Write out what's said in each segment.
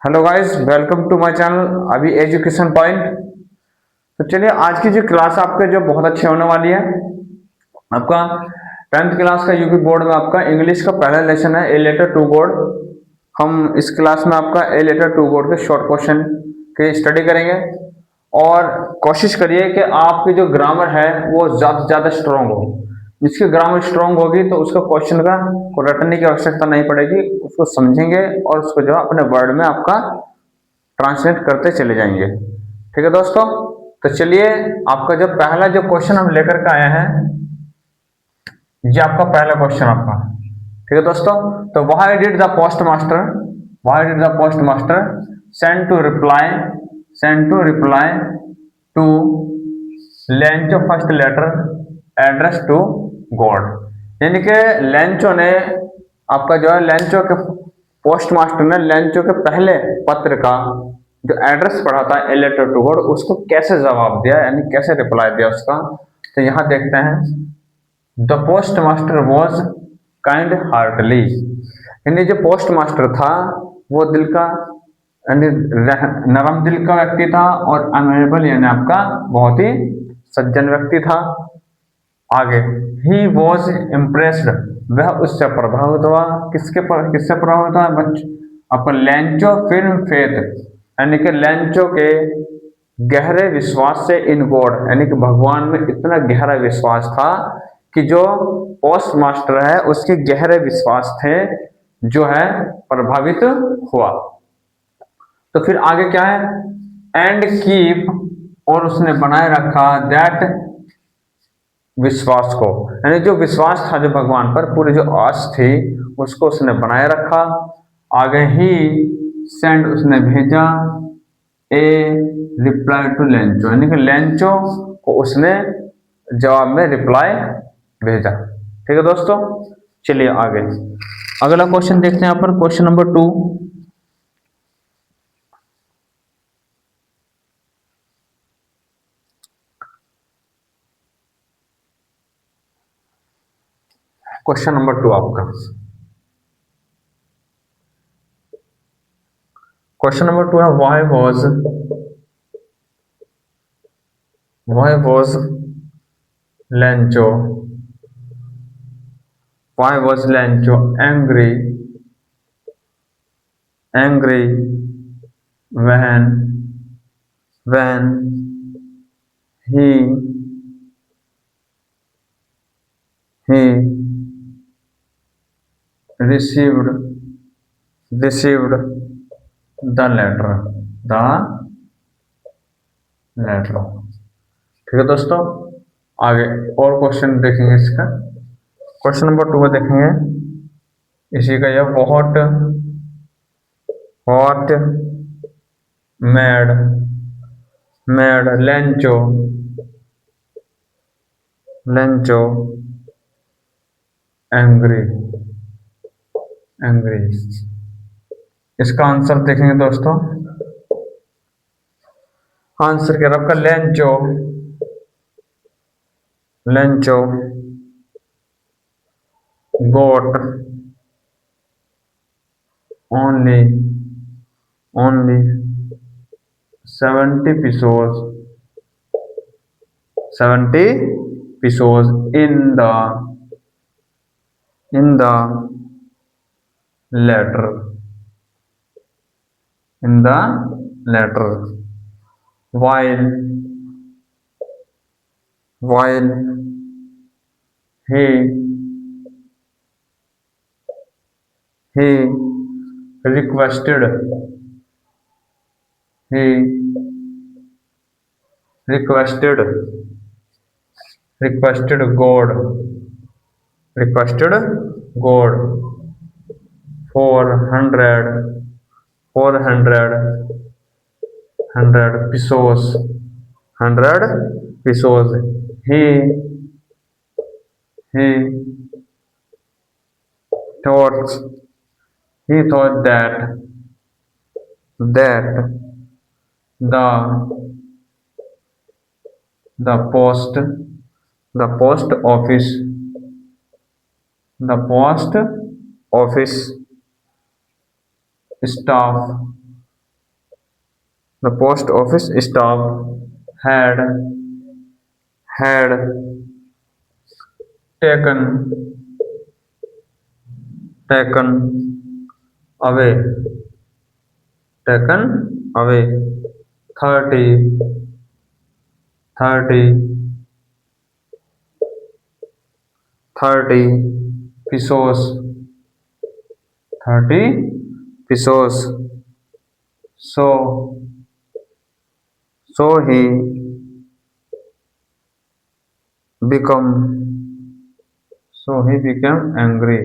Hello guys, welcome to my channel Abhi education point. तो चलिए, आज की जो क्लास आपके जो बहुत अच्छी होने वाली है। आपका 10th क्लास का यूपी बोर्ड में आपका इंग्लिश का पहला लेसन है, ए लेटर टू बोर्ड। हम इस क्लास में आपका ए लेटर टू बोर्ड के शॉर्ट क्वेश्चन की स्टडी करेंगे और कोशिश करिए कि आपकी जो ग्रामर है वो ज़्यादा से ज़्यादा स्ट्रांग हो। जिसकी ग्रामर स्ट्रांग होगी तो उसको क्वेश्चन का को रटने की आवश्यकता नहीं पड़ेगी, उसको समझेंगे और उसको जो है अपने वर्ड में आपका ट्रांसलेट करते चले जाएंगे। ठीक है दोस्तों, तो चलिए, आपका जो पहला जो क्वेश्चन हम लेकर के आए हैं, ये आपका पहला क्वेश्चन आपका। ठीक है दोस्तों, तो why did the post master, why did the post master send to reply, send to reply to Lencho first letter address to God. यानी कि लेंचो ने आपका जो है, लेंचो के पोस्ट मास्टर ने लेंचो के पहले पत्र का जो एड्रेस पढ़ा था, ए लेटर टू गॉड, उसको कैसे जवाब दिया, यानी कैसे रिप्लाई दिया उसका। तो यहाँ देखते हैं, the post master was kind heartly. यानी जो पोस्ट मास्टर था वो दिल का, यानी नरम दिल का व्यक्ति था, और अमेरेबल यानी आपका बहुत ही सज्जन व्यक्ति था। आगे, ही वॉज इम्प्रेस्ड, वह उससे प्रभावित हुआ। किससे प्रभावित हुआ बच्च आपका लेंचो फिल्म फेथ, यानी कि लेंचो के गहरे विश्वास से इन गॉड, यानी कि भगवान में इतना गहरा विश्वास था कि जो पोस्ट मास्टर है उसके गहरे विश्वास थे, जो है प्रभावित हुआ। तो फिर आगे क्या है, एंड कीप, और उसने बनाए रखा दैट विश्वास को, यानी जो विश्वास था जो भगवान पर, पूरी जो आस थी उसको उसने बनाए रखा। आगे ही सेंड, उसने भेजा ए रिप्लाई टू लेंचो, यानी कि लेंचो को उसने जवाब में रिप्लाई भेजा। ठीक है दोस्तों, चलिए आगे अगला क्वेश्चन देखते हैं। यहाँ पर क्वेश्चन नंबर 2, क्वेश्चन नंबर 2 आपका, क्वेश्चन नंबर 2 है, why was Lencho, why was Lencho angry, angry when when he he received received the letter। ठीक है दोस्तों, आगे और क्वेश्चन देखेंगे इसका। क्वेश्चन नंबर 2 में देखेंगे इसी का, यह what made made Lencho angry, angry. इसका आंसर देखेंगे दोस्तों। आंसर क्या आपका, Lencho, Lencho got only 70 pesos, 70 pesos in the letter, in the letter, while he he requested he requested requested God, requested God 400 pesos, 100 pesos. He thought he thought that the the post the post office the post office staff The post office staff had taken away taken away 30 30 30 pesos 30 pesos. So so become he became angry.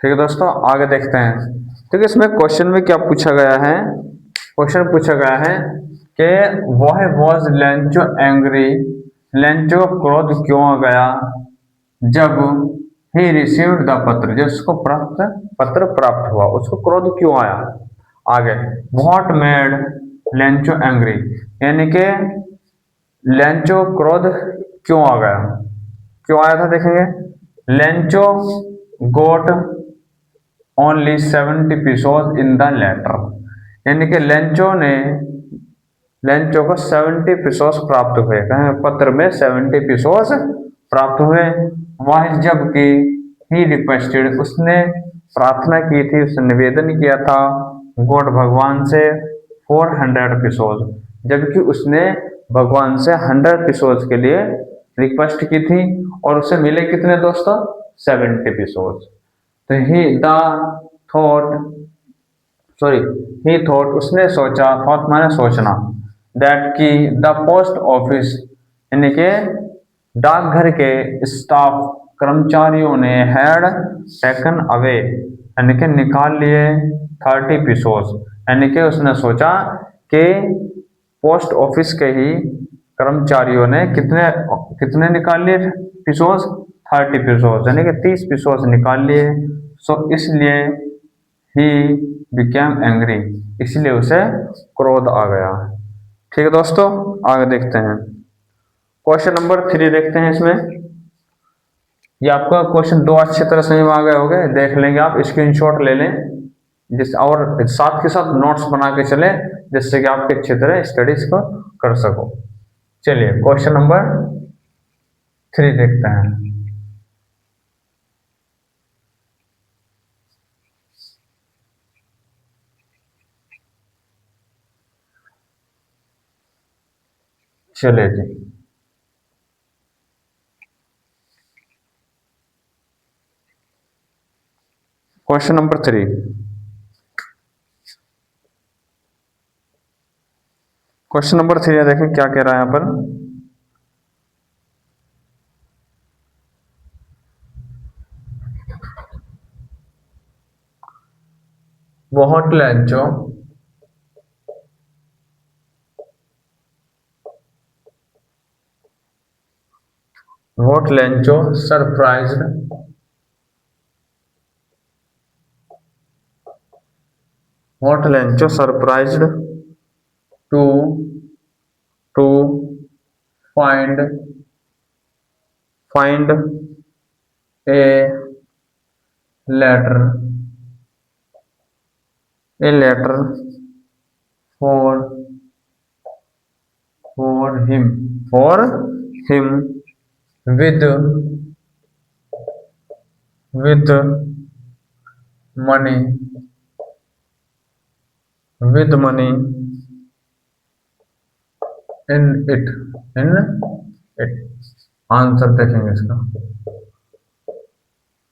ठीक है दोस्तों, आगे देखते हैं। ठीक है, इसमें question में क्या पूछा गया है? क्वेश्चन पूछा गया है कि वह वॉज लेंचो एंग्री, लेंचो क्रोध क्यों आ गया जब ही रिसीव्ड द पत्र, जब उसको पत्र प्राप्त हुआ, उसको क्रोध क्यों आया। आगे व्हाट मेड लेंचो एंग्री, यानी कि लेंचो क्रोध क्यों आ गया, क्यों आया था देखेंगे। Lencho got only 70 pesos in the letter, यानी कि लेंचो को 70 पीसोस प्राप्त हुए, पत्र में 70 पीसोस प्राप्त हुए। वह जबकि ही रिक्वेस्टेड, उसने प्रार्थना की थी, उसने निवेदन किया था गॉड भगवान से 400 पीसोस, जबकि उसने भगवान से 100 पीसोस के लिए रिक्वेस्ट की थी और उसे मिले कितने दोस्तों, 70 पीसोस। तो ही थॉट उसने सोचा, थॉट माने सोचना, दैट कि द पोस्ट ऑफिस, यानी कि डाकघर के स्टाफ कर्मचारियों ने हैड टेकन अवे, यानी कि निकाल लिए 30 पीसोस, यानी कि उसने सोचा कि पोस्ट ऑफिस के ही कर्मचारियों ने कितने कितने निकाल लिए पीसोस, 30 पीसोस, यानी कि 30 पीसोस निकाल लिए। सो इसलिए ही बिकेम एंग्री, इसलिए उसे क्रोध आ गया। ठीक है दोस्तों, आगे देखते हैं। क्वेश्चन नंबर 3 देखते हैं। इसमें ये आपका क्वेश्चन 2 अच्छी तरह समझ में आ गए होंगे, देख लेंगे आप, स्क्रीनशॉट ले लें जिस और साथ के साथ नोट्स बना के चले, जिससे कि आपके अच्छी तरह स्टडीज को कर सको। चलिए क्वेश्चन नंबर 3 देखते हैं। चलिए जी, क्वेश्चन नंबर 3। क्वेश्चन नंबर 3 देखें क्या कह रहा है यहाँ पर। What Lencho surprised to to find a letter for him with money in it answer देखेंगे इसका।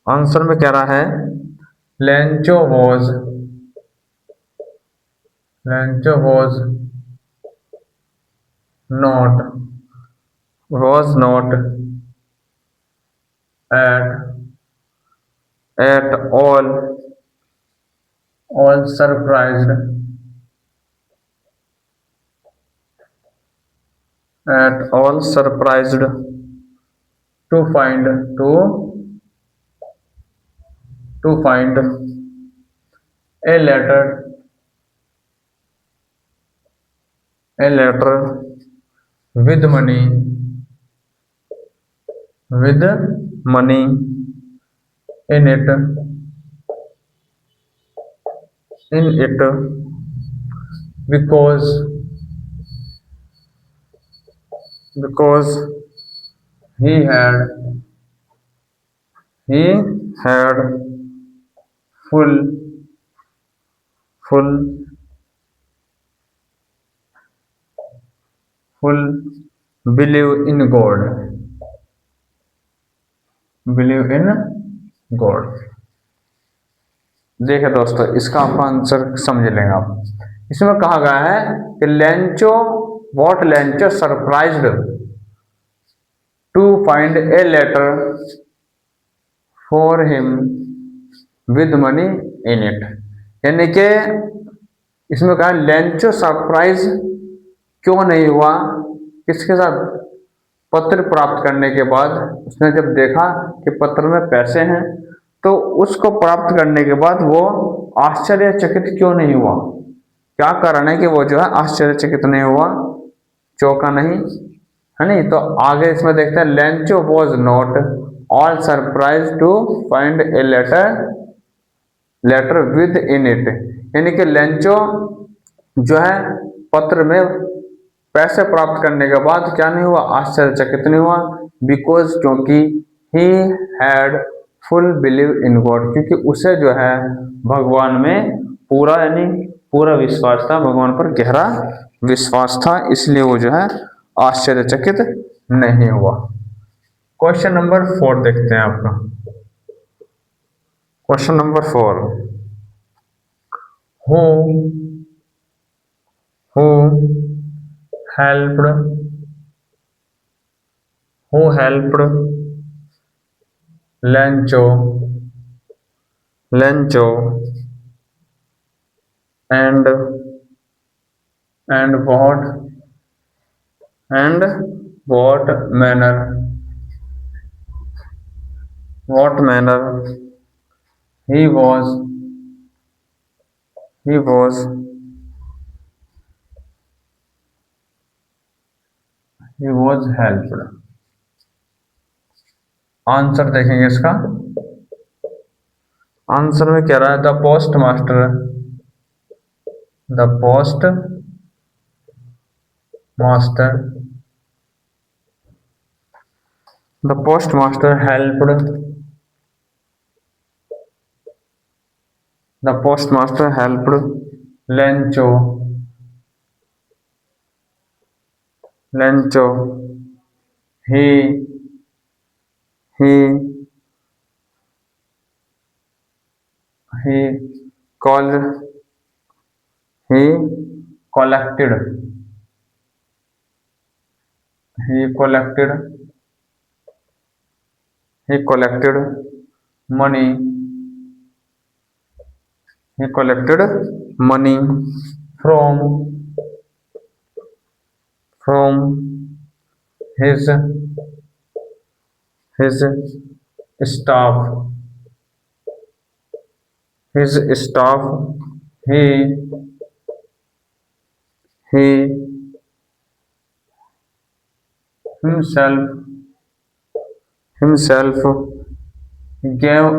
आंसर में कह रहा है Lencho was not at all surprised to find a letter with money in it in it because because he had he had full full full believe in God। देखिए दोस्तों, इसका आपका आंसर समझ लेंगे आप। इसमें कहा गया है कि Lencho surprised to find a letter for him with money in it. यानी कि इसमें कहा लेंचो सरप्राइज क्यों नहीं हुआ, किसके साथ, पत्र प्राप्त करने के बाद उसने जब देखा कि पत्र में पैसे हैं, तो उसको प्राप्त करने के बाद वो आश्चर्यचकित क्यों नहीं हुआ, क्या कारण है कि वो जो है आश्चर्यचकित नहीं हुआ, चौंका नहीं, है नहीं। तो आगे इसमें देखते हैं, Lencho was not all surprise to find a letter with in it. यानी कि लेंचो जो है पत्र में पैसे प्राप्त करने के बाद क्या नहीं हुआ, आश्चर्यचकित नहीं हुआ, बिकॉज क्योंकि he had full believe in God, क्योंकि उसे जो है भगवान में पूरा यानी पूरा विश्वास था, भगवान पर गहरा विश्वास था, इसलिए वो जो है आश्चर्यचकित नहीं हुआ। क्वेश्चन नंबर 4 देखते हैं आपका। Question number 4, who helped Lencho and what manner he was helped। Answer देखेंगे इसका। आंसर में क्या रहा है, the post master helped Lencho he collected money from his staff he himself gave a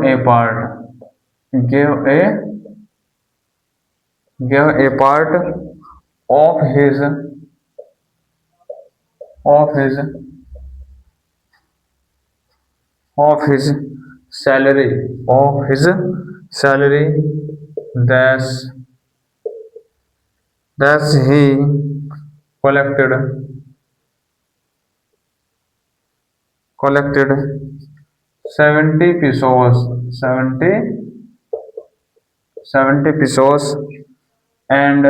part of his salary thus he collected 70 pesos and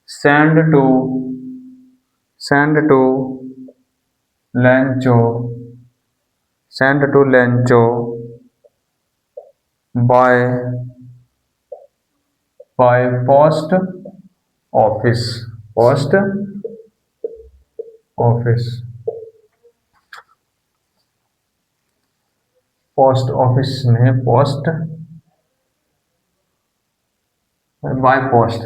sent to Lancho by post office नहीं, post by post,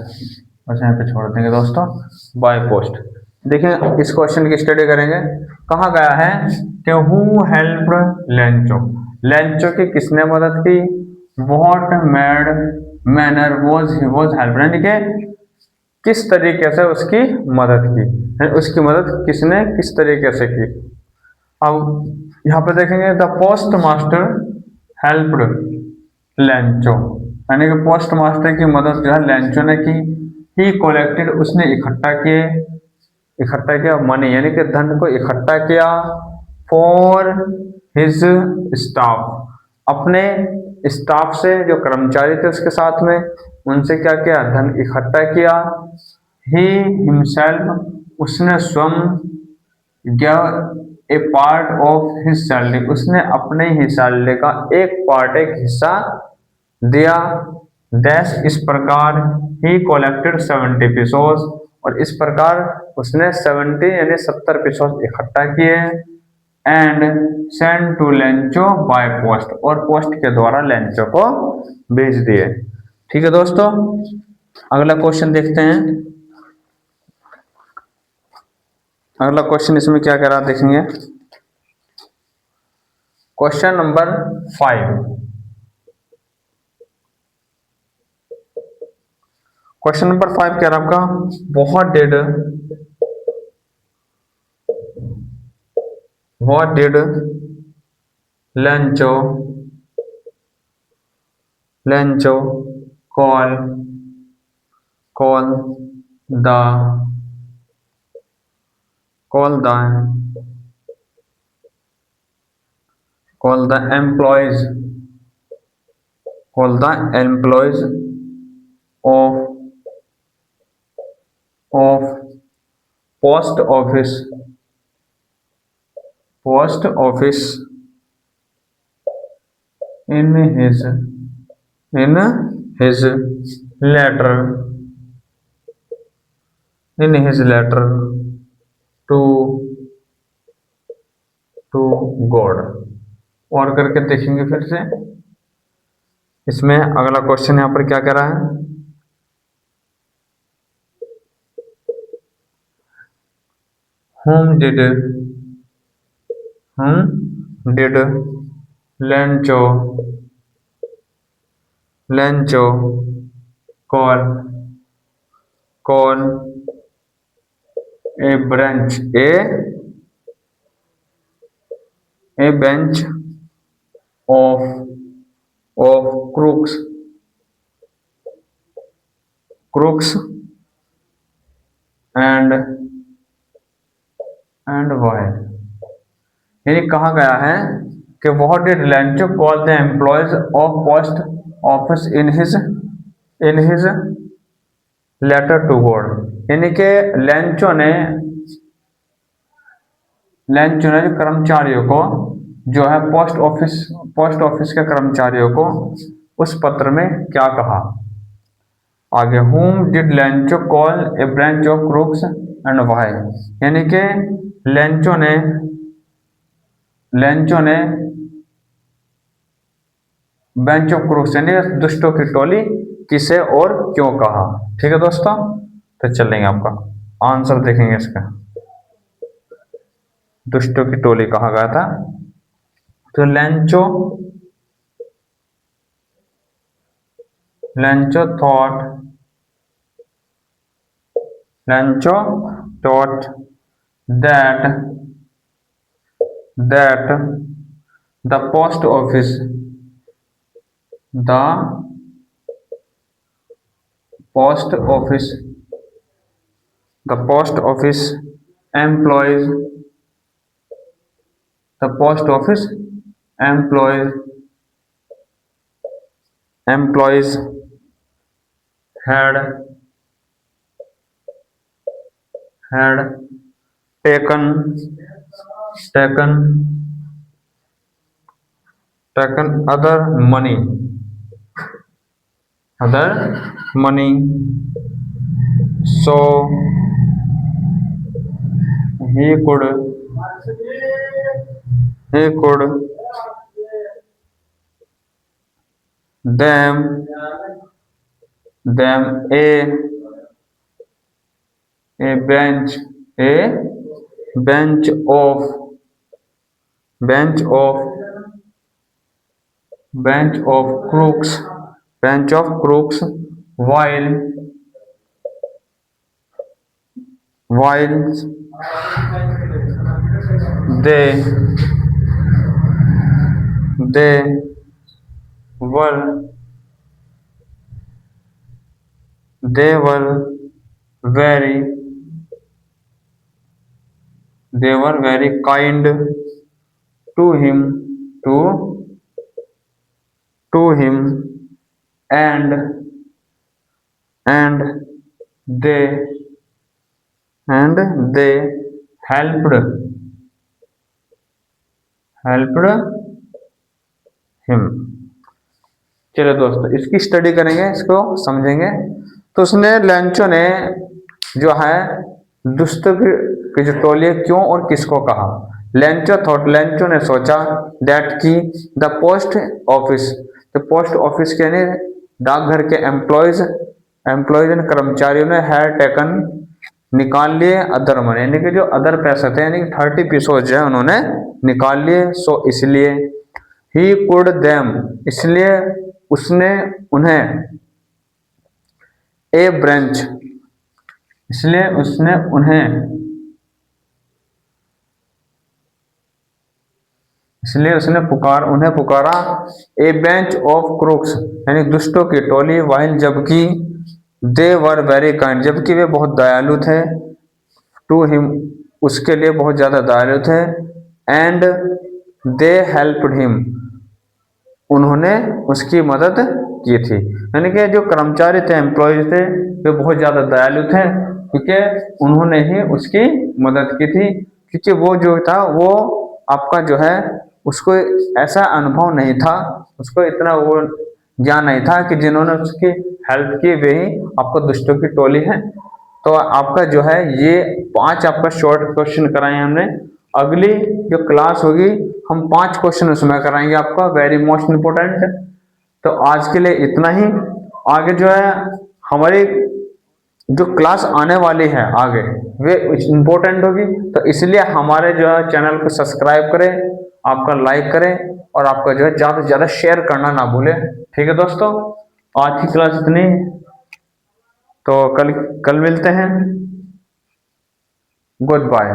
बस यहाँ पे छोड़ देंगे दोस्तों, by post. देखिए इस question की स्टडी करेंगे। कहा गया है कि हु हेल्प्ड लेंचो। लेंचो की किसने मदद की? What mad manner was help, यानी कि किस तरीके से उसकी मदद की, उसकी मदद किसने किस तरीके से की। अब यहाँ पे देखेंगे the post master helped Lencho, यानी कि पोस्ट मास्टर की मदद जो है लेंचो ने की। ही कलेक्टेड, उसने इकट्ठा किया मनी, यानी कि धन को इकट्ठा किया। फॉर हिज स्टाफ, अपने स्टाफ से, जो कर्मचारी थे उसके साथ में, उनसे क्या किया? धन इकट्ठा किया। ही हिमसेल्फ, उसने स्वयं, ए पार्ट ऑफ हिज सैलरी, उसने अपने ही सैलरी का एक पार्ट, एक हिस्सा दिया। दैस, इस प्रकार, ही कलेक्टेड 70 पीसोस, और इस प्रकार उसने 70 यानी 70 पीसोस इकट्ठा किए। And send to Lencho by post, और पोस्ट के द्वारा लेंचो को भेज दिए। ठीक है दोस्तों, अगला क्वेश्चन देखते हैं। अगला क्वेश्चन इसमें क्या कह रहा है देखेंगे। Question number 5। क्वेश्चन नंबर 5 कह रहा है आपका, what did Lencho call the employees of post office in his letter to God. और करके देखेंगे फिर से। इसमें अगला क्वेश्चन यहाँ पर क्या कह रहा है, whom did Lencho call a bench of crooks and why, यानी कहा गया है कि what did Lencho call the employees of post office in his letter to God, यानी कि लेंचो ने जो कर्मचारियों को, जो है पोस्ट ऑफिस के कर्मचारियों को उस पत्र में क्या कहा। आगे, whom did Lencho call A branch of crooks and why, यानी कि लेंचो ने बेंच ऑफ क्रूक्स यानी दुष्टों की टोली किसे और क्यों कहा। ठीक है दोस्तों, तो चलेंगे आपका आंसर देखेंगे इसका। दुष्टों की टोली कहा गया था, तो Lencho thought that the post office employees had taken other money, so he could them a bench of bench of crooks, while they they were they were very kind to him to him and and they they helped him। चलो दोस्तों इसकी study करेंगे, इसको समझेंगे। तो उसने Lencho ने जो है दुष्टों की जो टोली है क्यों और किसको कहा। लेंचो ने सोचा दैट की द पोस्ट ऑफिस के यानी डाकघर के एम्प्लॉयज एंड कर्मचारियों ने हैड टेकन निकाल लिए अदर मनी, यानी कि जो अदर पैसे थे यानी 30 पीसों जो है उन्होंने निकाल लिए। सो इसलिए ही कुड देम, इसलिए उसने उन्हें ए ब्रांच, इसलिए उसने पुकारा ए बेंच ऑफ क्रूक्स यानी दुष्टों की टोली, वाइल जबकि दे वर वेरी काइंड, जबकि वे बहुत दयालु थे, टू हिम उसके लिए बहुत ज्यादा दयालु थे, एंड दे हेल्प्ड हिम उन्होंने उसकी मदद की थी। यानी कि जो कर्मचारी थे एम्प्लॉयज थे वे बहुत ज्यादा दयालु थे क्योंकि उन्होंने ही उसकी मदद की थी, क्योंकि वो जो था वो आपका जो है उसको ऐसा अनुभव नहीं था, उसको इतना वो ज्ञान नहीं था कि जिन्होंने उसकी हेल्प की वे ही आपको दुष्टों की टोली है। तो आपका जो है ये 5 आपका शॉर्ट क्वेश्चन कराए हमने। अगली जो क्लास होगी हम 5 क्वेश्चन उसमें कराएंगे आपका, वेरी मोस्ट इम्पोर्टेंट। तो आज के लिए इतना ही। आगे जो है हमारी जो क्लास आने वाली है आगे वे इम्पोर्टेंट होगी, तो इसलिए हमारे जो है चैनल को सब्सक्राइब करें, आपका लाइक करें और आपका जो है ज़्यादा से ज़्यादा शेयर करना ना भूलें। ठीक है दोस्तों, आज की क्लास इतनी, तो कल मिलते हैं। Good bye.